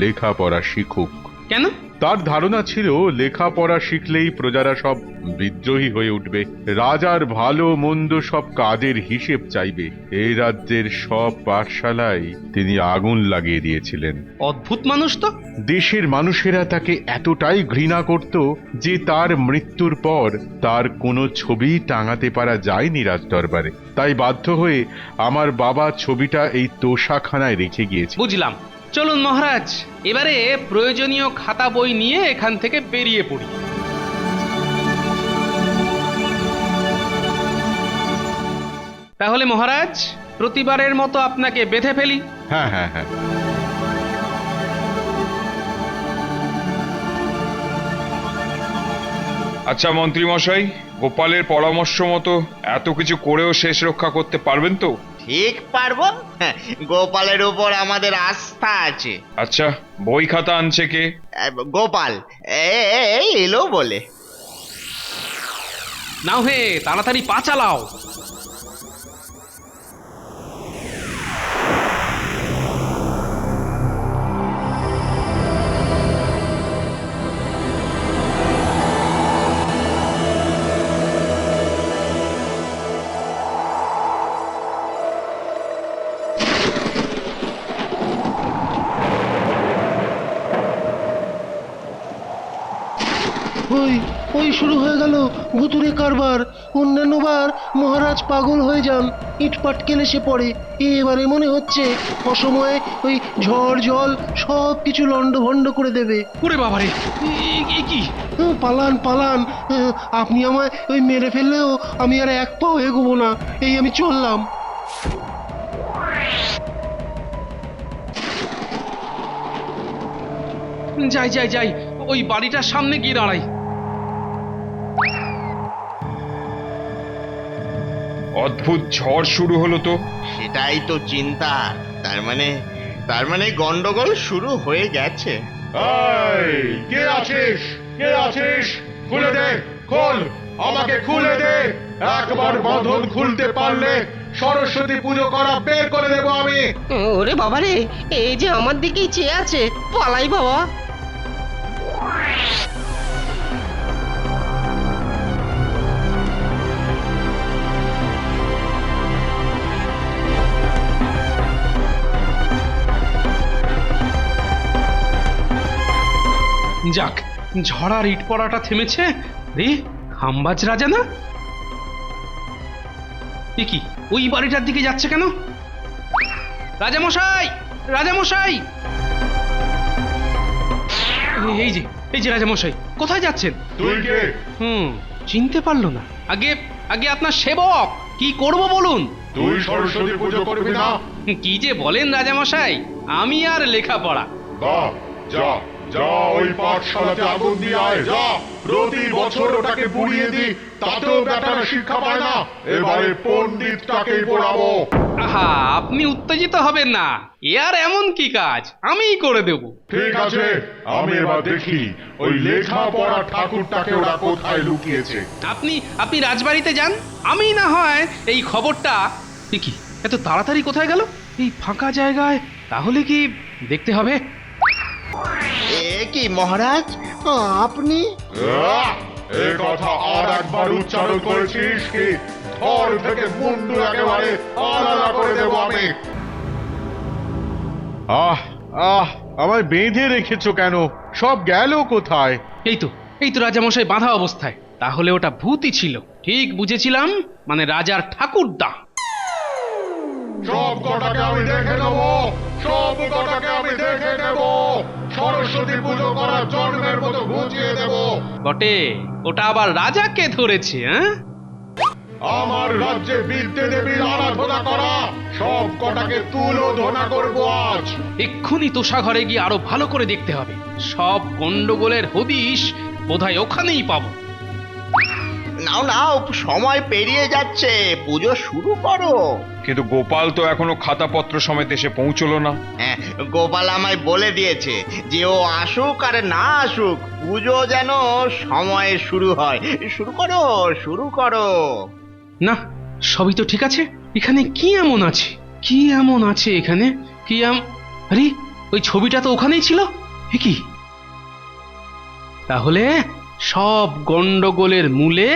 লেখাপড়া শিখুক। কেন? তার ধারণা ছিল লেখাপড়া শিখলেই প্রজারা সব বিদ্রোহী হয়ে উঠবে, রাজার ভালো মন্দ সব কাজের হিসেব চাইবে। এই রাজ্যের সব পাঠশালায় তিনি আগুন লাগিয়ে দিয়েছিলেন। অদ্ভুত মানুষ তো। দেশের মানুষেরা তাকে এতটাই ঘৃণা করত যে তার মৃত্যুর পর তার কোনো ছবি টাঙাতে পারা যায়নি রাজদরবারে। তাই বাধ্য হয়ে আমার বাবা ছবিটা এই তোষাখানায় রেখে গিয়েছে। বুঝলাম। চলুন মহারাজ, এবারে প্রয়োজনীয় খাতা বই নিয়ে এখান থেকে বেরিয়ে পড়ি। তাহলে মহারাজ, প্রতিবারের মতো আপনাকে বেঁধে ফেলি। হ্যাঁ হ্যাঁ হ্যাঁ। আচ্ছা মন্ত্রী মশাই, গোপালের পরামর্শ মতো এত কিছু করেও শেষ রক্ষা করতে পারবেন তো? ঠিক পারবো। গোপালের উপর আমাদের আস্থা আছে। আচ্ছা, বই খাতা আনছে কে? গোপাল এই এলো বলে। নাও হে, তাড়াতাড়ি পা চালাও। ওই ওই শুরু হয়ে গেল ভুতুরে কারবার। অন্যান্যবার মহারাজ পাগল হয়ে যান, ইটপাট কেলে সে পড়ে। এবারে মনে হচ্ছে অসময়ে ওই ঝড় জল সব কিছু লন্ডভন্ড করে দেবে। ওরে বাবারে, এ কি? পালান পালান, আপনি আমায় ওই মেরে ফেললেও আমি আর এক পাও এগোবো না। এই আমি চললাম। যাই যাই যাই, ওই বাড়িটার সামনে গিয়ে দাঁড়াই। অদ্ভুত ঝড় শুরু হলো তো। সেটাই তো চিন্তা। তার মানে গন্ডগোল শুরু হয়ে গেছে। এই, কে আছিস? কে আছিস? খুলে দে, খোল, আমাকে খুলে দে। একবার বাঁধন খুলতে পারলে সরস্বতী পুজো করা বের করে দেবো আমি। ওরে বাবারে, এই যে আমার দিকেই চেয়ে আছে, পালাই বাবা। যাক, ঝড়ার ইট পড়াটা থেমেছে। রে, হামবাজ রাজা না? এ কি, ওই বাড়িটার দিকে যাচ্ছে কেন? রাজামশাই, রাজামশাই! এই যে রাজামশাই, কোথায় যাচ্ছেন? তুই কে? চিনতে পারলো না। আগে আগে আপনার সেবক, কি করব বলুন? তুই সরস্বতী পুজো করবি না? কি যে বলেন রাজামশাই, আমি আর লেখাপড়া। বাহ, যা যা ওই পাঠশালাতে আগুন দিয়ে আয়, যা। প্রতি বছর ওটাকে পুড়িয়ে দি, তাতেও বেটারা শিক্ষা পায় না। এবারে পণ্ডিতটাকেই পড়াবো। আহা, আপনি উত্তেজিত হবেন না। এ আর এমন কি কাজ, আমিই করে দেব। ঠিক আছে, আমি এবার দেখি ওই লেখাপড়া ঠাকুরটাকে ওরা কোথায় লুকিয়েছে। আপনি রাজবাড়িতে যান, আমি না হয় এই খবরটা। এ কি, এত তাড়াতাড়ি কোথায় গেল এই ফাঁকা জায়গায়? তাহলে কি দেখতে হবে। এ কি মহারাজ, আপনি? এ কথা আর একবার উচ্চারণ করেছিস কি ধর থেকে মুন্ডু একেবারে আলাদা করে দেবো আমি। আমায় বেঁধে রেখেছো কেন? সব গেল কোথায়? এই তো রাজামশাই বাঁধা অবস্থায়। তাহলে ওটা ভূতই ছিল। ঠিক বুঝেছিলাম, মানে রাজার ঠাকুরদা। সব কটাকে আমি দেখে নেবো, সব কটাকে আমি দেখে নেব। সরস্বতী পুজো করার জন্মের মতো বুঝিয়ে দেব। বটে, ওটা আবার রাজাকে ধরেছে। হ্যাঁ, আমার রাজ্যে বিদ্যে দেবীর আরাধনা করা সব কটাকে তুলোধনা করবো আজ। এক্ষুনি তোষা ঘরে গিয়ে আরো ভালো করে দেখতে হবে। সব গন্ডগোলের হদিশ বোধহয় ওখানেই পাবো। নাও নাও, সময় পেরিয়ে যাচ্ছে, পুজো শুরু করো। কিন্তু গোপাল তো এখনো খাতাপত্র সমেত এসে পৌঁছলো না। হ্যাঁ, গোপাল আমায় বলে দিয়েছে যে ও আসুক আর না আসুক, পুজো যেন সময়ে শুরু হয়। শুরু করো, শুরু করো। না, সবই তো ঠিক আছে। এখানে কি এমন আছে? কি এমন আছে এখানে? আরে, ওই ছবিটা তো ওখানেই ছিল। এ কি? তাহলে সব গন্ডগোলের মূলে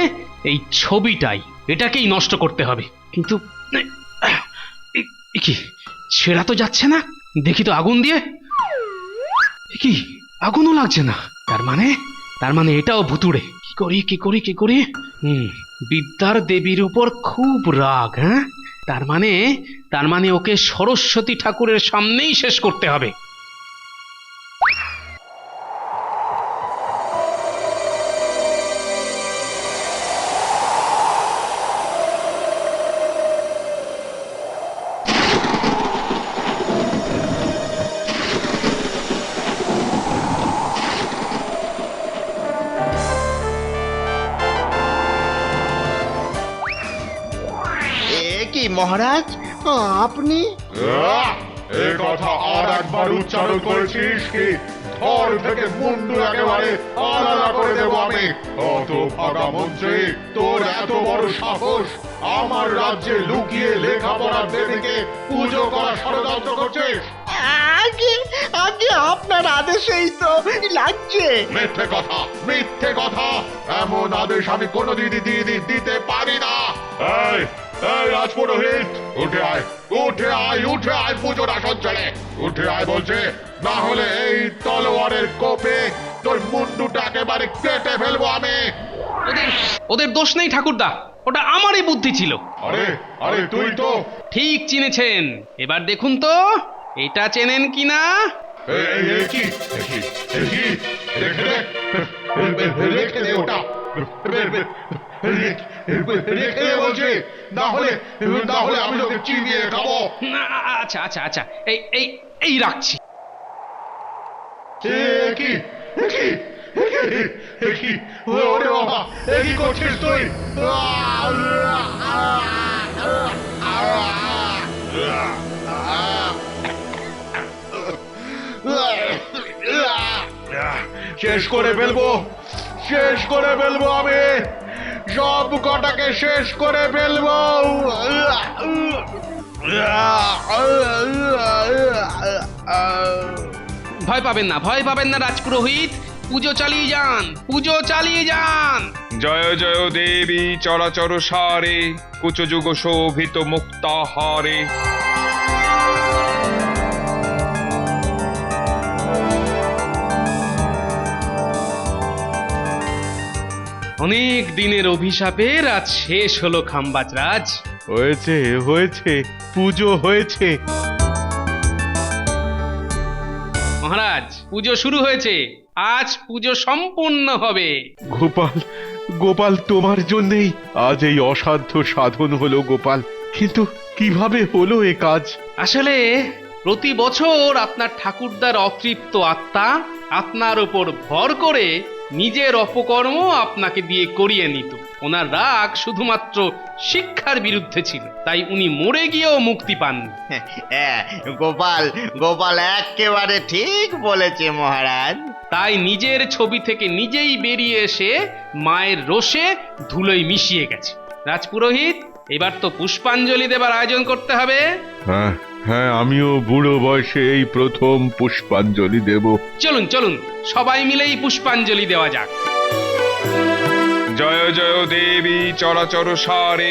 এই ছবিটাই। এটাকেই নষ্ট করতে হবে। কিন্তু কি, ছেঁড়া তো যাচ্ছে না। দেখি তো আগুন দিয়ে। কি, আগুনও লাগছে না। তার মানে এটাও ভুতুড়ে। কি করি? বিদ্যার দেবীর উপর খুব রাগ। হ্যাঁ, তার মানে ওকে সরস্বতী ঠাকুরের সামনেই শেষ করতে হবে। কি মহারাজ, আপনি? এ কথা আর একবার উচ্চারণ করেছিস কি ধর থেকে মুন্ডু একেবারে আলাদা করে দেবো আমি। অত ভাগা মন্ত্রী, তোর এত বড় সাহস আমার রাজ্যে লুকিয়ে লেখাপড়ার দেবীকে পুজো করা ষড়যন্ত্র করছিস? আগে আপনার আদেশেই তো লাগছে। মিথ্যে কথা। এমন আদেশ আমি কোনোদিন দিতে পারি না। এই রাজপুরোহিত, উঠে আয় পুজোর আসন ছেড়ে। উঠে আয় বলছে, না হলে এই তলোয়ারের কোপে তোর মুন্ডুটা একেবারে কেটে ফেলবো আমি। ওদের দোষ নেই ঠাকুরদা, ওটা আমারই বুদ্ধি ছিল। আরে তুই তো ঠিক চিনেছেন। এবার দেখুন তো এটা চেনেন কিনা। রেখে দে ওটা, রেখে দে বলছি, না হলে আমি তোকে চিবিয়ে খাবো। আচ্ছা, এই রাখছি। ওরে বাবা, কি করছিস তুই? শেষ করে ফেলবো আমি, সব কটাকে শেষ করে ফেলবো। ভয় পাবেন না রাজপুরোহিত। পুজো চালিয়ে যান। জয় জয় দেবী চরাচর সারে, কুচযুগ শোভিত মুক্তাহারে। অনেক দিনের অভিশাপের আজ শেষ হলো খাম্বাজ রাজ। হয়েছে হয়েছে, পুজো হয়েছে। মহারাজ, পুজো শুরু হয়েছে। আজ পুজো সম্পূর্ণ হবে। গোপাল, গোপাল, তোমার জন্যেই আজ এই অসাধ্য সাধন হলো গোপাল। কিন্তু কিভাবে হলো এ কাজ? আসলে প্রতি বছর আপনার ঠাকুরদার অতৃপ্ত আত্মা আপনার ওপর ভর করে নিজের অপকর্ম আপনাকে দিয়ে করিয়ে নিত। ওনার রাগ শুধুমাত্র শিক্ষার বিরুদ্ধে ছিল, তাই উনি মরে গিয়েও মুক্তি পাননি। হ্যাঁ, গোপাল গোপাল একেবারে ঠিক বলেছে মহারাজ। তাই নিজের ছবি থেকে নিজেই বেরিয়ে এসে মায়ের রোষে ধুলোয় মিশিয়ে গেছে। রাজপুরোহিত, এবার তো পুষ্পাঞ্জলি দেবার আয়োজন করতে হবে। হ্যাঁ হ্যাঁ, আমিও বুড়ো বয়সে এই প্রথম পুষ্পাঞ্জলি দেব। চলুন চলুন, সবাই মিলেই পুষ্পাঞ্জলি দেওয়া যাক। জয় জয় দেবী চরাচর সারে